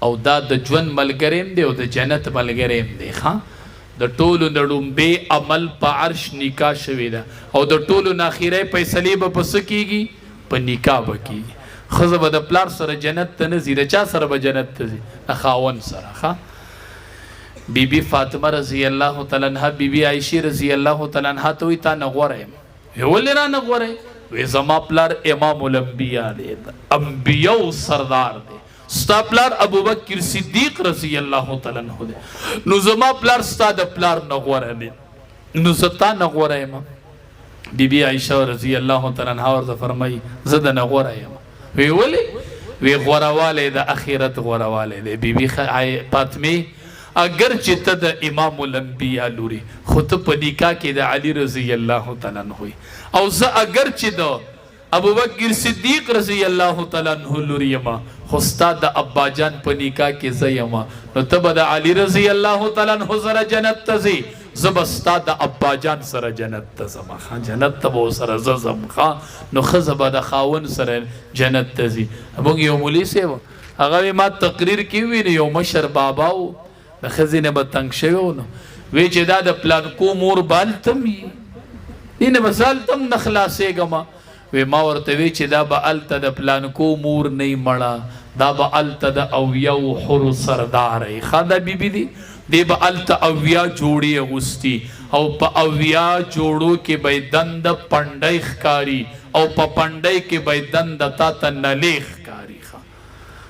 او دا د ژوند ملګری دی او د جنت ملګری دی. ها د ټولو د ډومبې عمل په عرش نکاح شوې ده او د ټولو نه اخیری فیصلې به په څه کېږي؟ په نکاح به کېږي. ښځه به د پلار سره جنت ته نه ځي، د چا سره به جنت ته ځي؟ د خاوند سره. ښه بی بی فاطمه رضی الله تعالی عنها بی بی عایشې رضی الله تعالی عنها ته وایي تا نه غوره یم. ولې را نه غوره یې؟ وایي زما پلار امام الانبیا دی، انبیاو سردار دی. ستا پلار ابوبکر صدیق رضی الله تعالی عنہ دی، نو زما پلار ستا د پلار نه غوره دی، نو زه تا نه غوره یم. بی بی عایشه رضی الله تعالی عنها ورته فرمایي زه د نه غوره یم. وی ولې؟ وی غوروالی د اخرت غوروالی دی. بی بی فاطمه اگر چې ته د امام الانبیا لوري خو ته په نکاح کې د علی رضی الله تعالی عنہ او زه اگر چې د ابوبکر صدیق رضی الله تعالی عنہ لوري یما خو ستا د ابا جان په نکاح کې زه یما، نو ته به د علی رضی الله تعالی عنہ سره جنت ته ځې، زه به ستا د ابا جان سره جنت ته ځم. جنت ته به ورسره زه ځم. نو ښځه به د خاوند سره جنت ته ځي. موږ یو مولوي صاحب هغه ما تقریر کې ویني، یو مشر بابا و د ښځې نه به تنګ شوی و، نو وی چې دا د پلانکو مور به هلته وي، دې نه به زه هلته هم نه خلاصېږم. وی ما ورته وی چې دا به هلته د پلانکو مور نه یې مړه، دا به هلته د اویاو حرو سردار یې. ښه دا بیبي دی دی به هلته اویا جوړې اغوستي او په اویا جوړو کې به یې دنده پنډی ښکاري او په پنډی کې به یې دنده تا ته نلې ښکاري.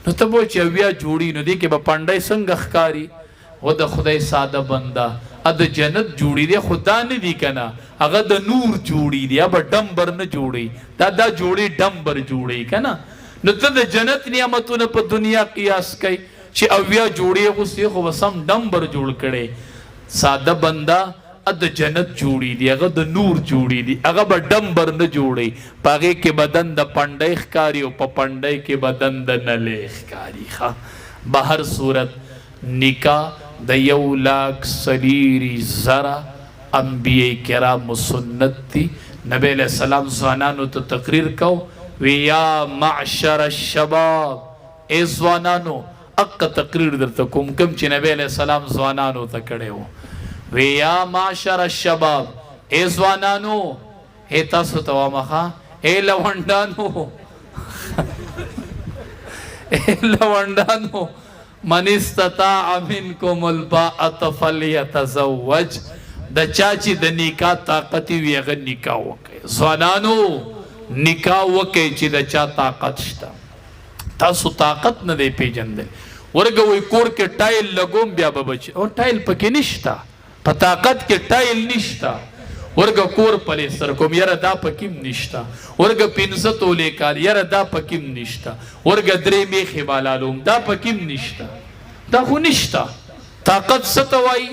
نو ته به چې اویا جوړي نو دې کې به پنډی څنګه ښکاري؟ و د خدای ساده بنده ا د جنت جوړي دی، خدا نه دی کنه، هغه د نور جوړي دی، اب ډمبر نه جوړي، دا جوړي ډمبر جوړي کنه. نو ته د جنت نعمتونه په دنیا قیاس کوي چې اویا جوړي غوستي خو وسم ډمبر جوړ کړي. ساده بنده ا د جنت جوړي دی، هغه د نور جوړي دی، هغه به ډمبر نه جوړي، پاغه کې بدن د پنډای ښکاری او په پنډای کې بدن د نلې ښکاری. ښه بهر صورت نکاح د 1,40,000 انبیاء کرام سنت دی. نبی علیہ السلام ځوانانو ته تقریر کو وی یا معشر الشباب، ای ځوانانو اق تقریر درته کوم کم چې نبی علیہ السلام ځوانانو ته کړی و. وی یا معشر الشباب، ای ځوانانو، ای تاسو ته وامخه، ای لونډانو ای لونډانو، من استطاع منکم الباءة فلیتزوج، د چا چې د نکاح طاقت وي هغه نکاح وکړي. ځوانانو نکاح وکړي چې د چا طاقت شته. تاسو طاقت نه دی پیژندل. ورګه وای کور کې ټایل لګوم بیا به بچي او ټایل پکې نشته، په طاقت کې ټایل نشته. ورګه کور پلیستر کوم یاره دا پکیم نشته. ورګه 500 تولې کال یاره دا پکیم نشته. ورګه 3 میخې بالالوم دا پکیم نشته. دا خو نشته. طاقت څه ته وایي؟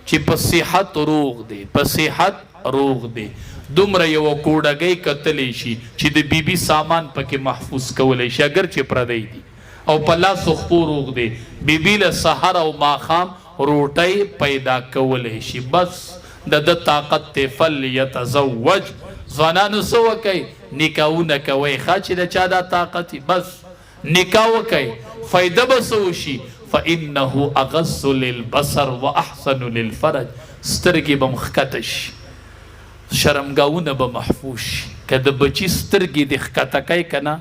چې په صحت روغ دی، په صحت روغ دی. دومره یو کوډګۍ کتلی شي چې د بیبي سامان پکې محفوظ کولی شي اگر چې پردی دي، او په لاسو خپو روغ دی. بیبي له سحر او ماښام روټۍ پیدا کولی شي. بس د طاقت ته فلیتزوج. ځوانانو څه وکئ؟ نکاحونه کوئ ښه چې د چا دا طاقت بس نکاح وکئ. فایده به څه وشي؟ فإنه أغض للبصر وأحسن للفرج. سترګې به مښکته شي، شرمګاونه به محفوظ شي. که د بچي سترګې دې ښکته کوي که نه،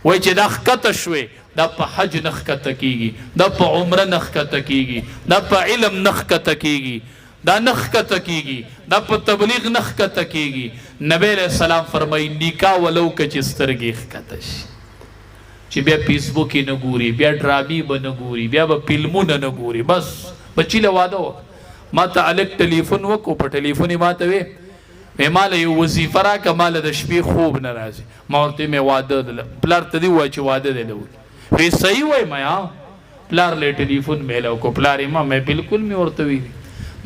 وایي چې دا ښکته شوې، دا په حج نه ښکته کېږي، دا په عمره نه ښکته کېږي، دا په علم نه ښکته کېږي، دا نه ښکته کېږي، دا په تبلیغ نه ښکته کېږي. نبی علیہ السلام فرمایي نکاح ولو که چې سترګې ښکته شي، چې بیا فیسبوک یې نه ګوري، بیا ډرامې به نه ګوري، بیا به فلمونه نه ګوري. بس بچي له واده وکړه. ما ته هلک ټلیفون وکړو، په ټلیفون یې ما ته وی ماله یو وظیفه راکړه، ماله د شپې خوب نه راځي. ما ورته مې واده پلار ته دې ووایه چې واده دی له وکړي. وی صحیح وایي ما پلار له ټلیفون میله وکړو. پلار یې ما بالکل مې ورته ویلي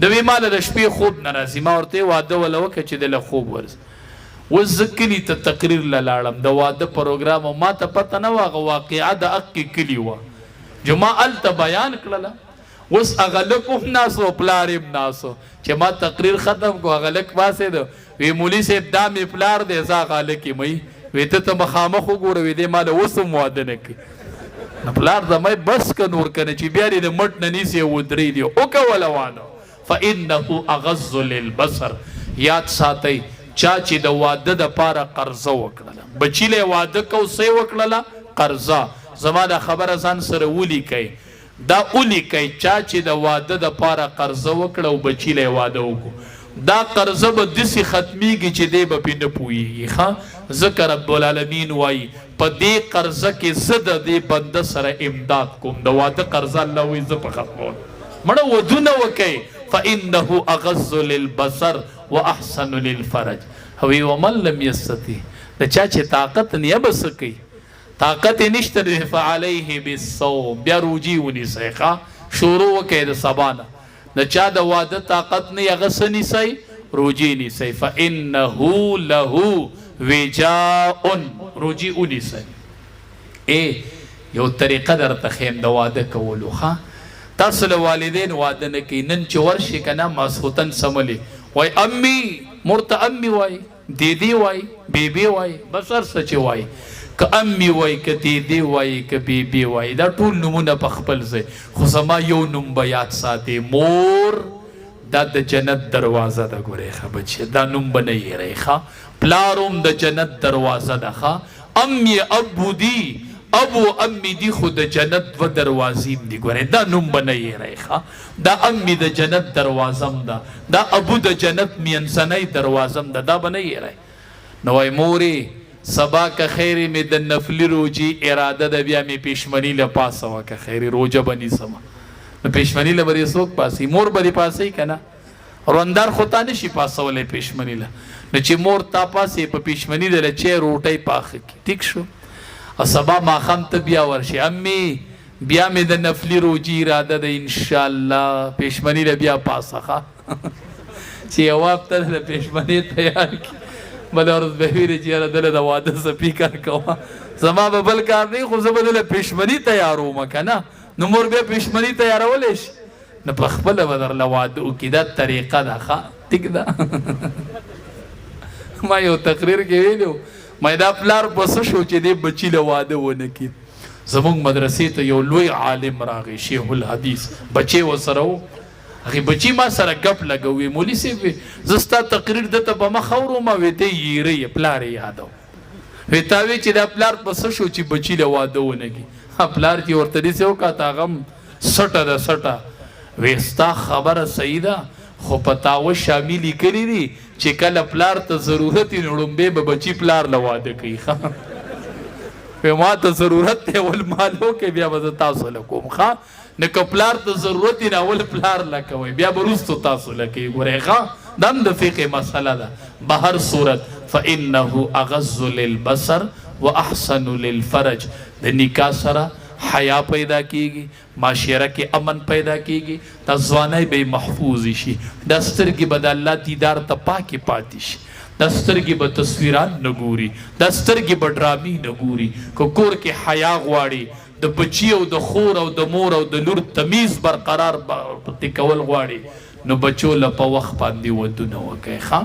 د وی ماله د شپې خوب نه راځي. ما ورته واده وله وکړه چې د له خوب ورځي. اوس زه کلي ته تقریر له لاړم د واده پروګرام، او ما ته پته نه وه هغه واقعه د اقې کلي وه. جما هلته بیان کړله. اوس هغه لک هم ناست و پلار هم ناست و. چې ما تقریر ختم کړو هغه لک پاسېده، وی مولي صاحب دا مې پلار دی، زه هغه هلک یم. وی ته ته مخامخ وګوره، وی دی ما له اوس هم واده نه کوي. نو پلار د مې بس که نور کنه چې بیا دې د مټ نه نیسې ودرې دی وکوله وانه فانه اغض للبصر. یاد ساتئ چا چې د واده د پاره قرضه وکړله بچی له واده کو څه وکړله قرضه زما دا خبره ځان سره ولیکئ دا ولیکئ چا چې د واده د پاره قرضه وکړه او بچی له واده وکړو دا قرضه به داسې ختمیږي چې دی به پې نه پوهیږي ښه ځکه رب العالمین وایي په دې قرضه کې زه د دې بنده سره امداد کوم د واده قرضه الله وایي زه په ختمول مړه ودونه وکئ فانه اغض للبصر واحسن للفرج. هوی ومن لم یستطیع د چا چې طاقت نه بس کوي طاقت نشته فعليه بالصوم بیا روجي ونیسئ ښه شروع وکئ د سبا نه د چا د واده طاقت نه هغه څه نیسئ روجي نیسئ فانه له وجاء روجي ونیسئ. یو طریقه درته ښیم د واده کولو ښه تاسو له والدین واده نه کوي نن چې ورشي که نه ماسخوتن سملی وای امی مور ته امی وای دیدی وای بیبی وای بس هر څه چې وای که امی وای که دیدی وای که بیبی وای دا ټول نومونه په خپل ځای خو زما یو نوم به یاد ساتې مور دا د جنت دروازه ده ګورئ ښه بچیه دا نوم به نه هېروئ ښه پلار هم د جنت دروازه ده ښه امی ابو دی ابو امی دی خو د جنت و دروازیم دی ګورئ دا نوم به نه هېروئ ښه دا امی د جنت دروازم ده دا ابو د جنت منځنۍ دروازم ده دا به نه هېروئ. نو وایي مورې سبا که خیرې مې د نفلي روجي اراده ده بیا مې پېشمني له پاسه وه که خیرې روجه به نیسمه نو پېشمني له به دې څوک پاسوي مور به دې پاسوي که نه روندار خو تا نشي پاسولی پېشمني له نو چې مور تا پاسې په پېشمني د له چای روټۍ پاخه کړي ټیک شو او سبا ماښام ته بیا ورشي امي بیا مې د نفلي روجي اراده ده انشاءالله پېشمني له بیا پاسه ښه چې یوه هفته د پېشمني تیار کړي بله ورځ به ویلې چې یاره دله د واده څه فکر کوه زما به بل کار نه خو زه به دله پېشمني تیارومه که نه نو مور بیا پېشمني تیارولی شي نو په خپله به درله واده وکړي دا طریقه ده ښه ټیک ده ما یو تقریر کې ویلي ما دا پلار په څه شو چې دې بچي له واده ونه کړي زموږ مدرسې ته یو لوی عالم راغی شیخ الحدیث بچی ورسره و هغې بچي ما سره ګپ لګوي مولي صاحب زه ستا تقریر دته په مخ اورم او ته یېره یې پلار یې یادو وی تا وی چې دا پلار په څه شو چې بچي له واده ونه کړي پلار چې ورته داسې وکړه هغه هم سټه ده سټه وی ستا خبره صحیح ده خو په تاوه شامي لیکلي دي چې کله پلار ته ضرورت وي نو ړومبی به بچي پلار له واده کوي وی ما ته ضرورت دی اول مال وکړئ بیا به زه تاسو له کوم ښه نه که پلار ته ضرورت وي نو اول پلار له کوئ بیا به وروستو تاسو له کوي ګورئ ښه دا هم د فقې مسله ده به هر صورت فانه اغض للبصر واحسن للفرج د نکاح سره حیا پیدا کیږي معاشره کې امن پیدا کیږي دا ځوانۍ به محفوظ شي دا سترګې به د الله دیدار ته پاکې پاتې شي دا سترګې به تصویرات نه ګوري دا سترګې به ډرامې نه ګوري که کور کې حیا غواړي د بچي او د خور او د مور او د لور تمیز برقرار کول غواړي نو بچو له په وخت باندې ودونه وکړئ ښه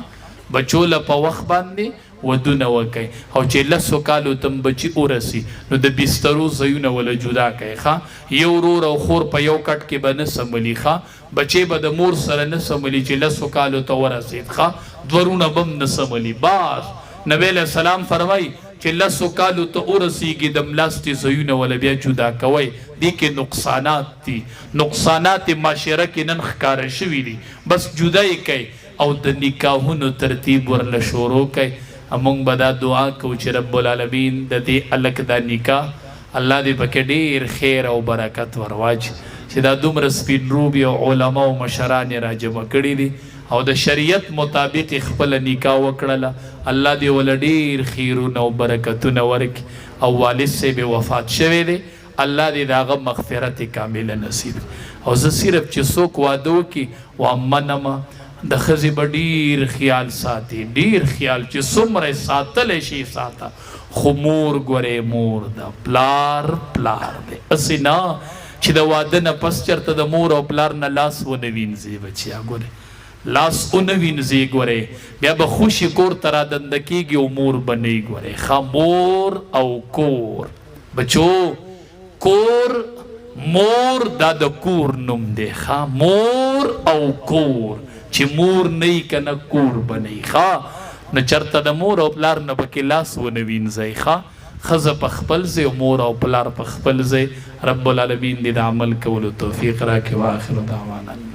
بچو له په وخت باندې ودونه وکئ او چې لسو کالو تم بچي ورسي نو د بسترو ځایونه وله جدا کئ ښه یو ورور او خور په یو کټ کې به نه سملي ښه بچی به د مور سره نه سملي چې لسو کالو ته ورسید ښه دورونه به هم نه سملي باس نبی علیه السلام فرمایي چې لسو کالو ته ورسیږي د ملاستې ځایونه وله بیا جدا کوئ دې کې نقصانات دي نقصانات معاشره کې نن ښکاره شوي دي بس جدا یې کوئ او د نکاحونو ترتیب ورله شروع کوئ مونږ به دا دعا کوو چې رب العالمین د دې الک دا نکاح الله دې پکې ډېر خیر او برکت ورواچي چې دا دومره سپین روبي او علما او مشران یې راجمع کړي دي او د شریعت مطابق خپله نکاح وکړله الله دې ول ډېر خیرونه او برکتونه ورکړي او والد صاحب وفات شوی دی الله دې د هغه مغفرت کامله نصیب او زه صرف چې څوک واده وکړي وامنمه د ښځې به ډېر خیال ساتي ډېر خیال چې څومره یې ساتلی شي ساته خو مور ګورې مور ده پلار پلار دی هسې نه چې د واده نه پس چېرته د مور او پلار نه لاس ونه وینځې بچیا ګورې لاس ونه وینځې ګورې بیا به خوشي کور ته رادنده کېږي او مور به نه یې ګورې ښه مور او کور بچو کور مور دا د کور نوم دی ښا مور او کور چې مور نه کنه کور بنئ ښا نو چرته د مور او پلار نه پکې لاس ونه وینځئ ښا ښځه په خپل ځای مور او پلار په خپل ځای رب العالمین دې د عمل کولو توفیق راکړي واخر دعوانا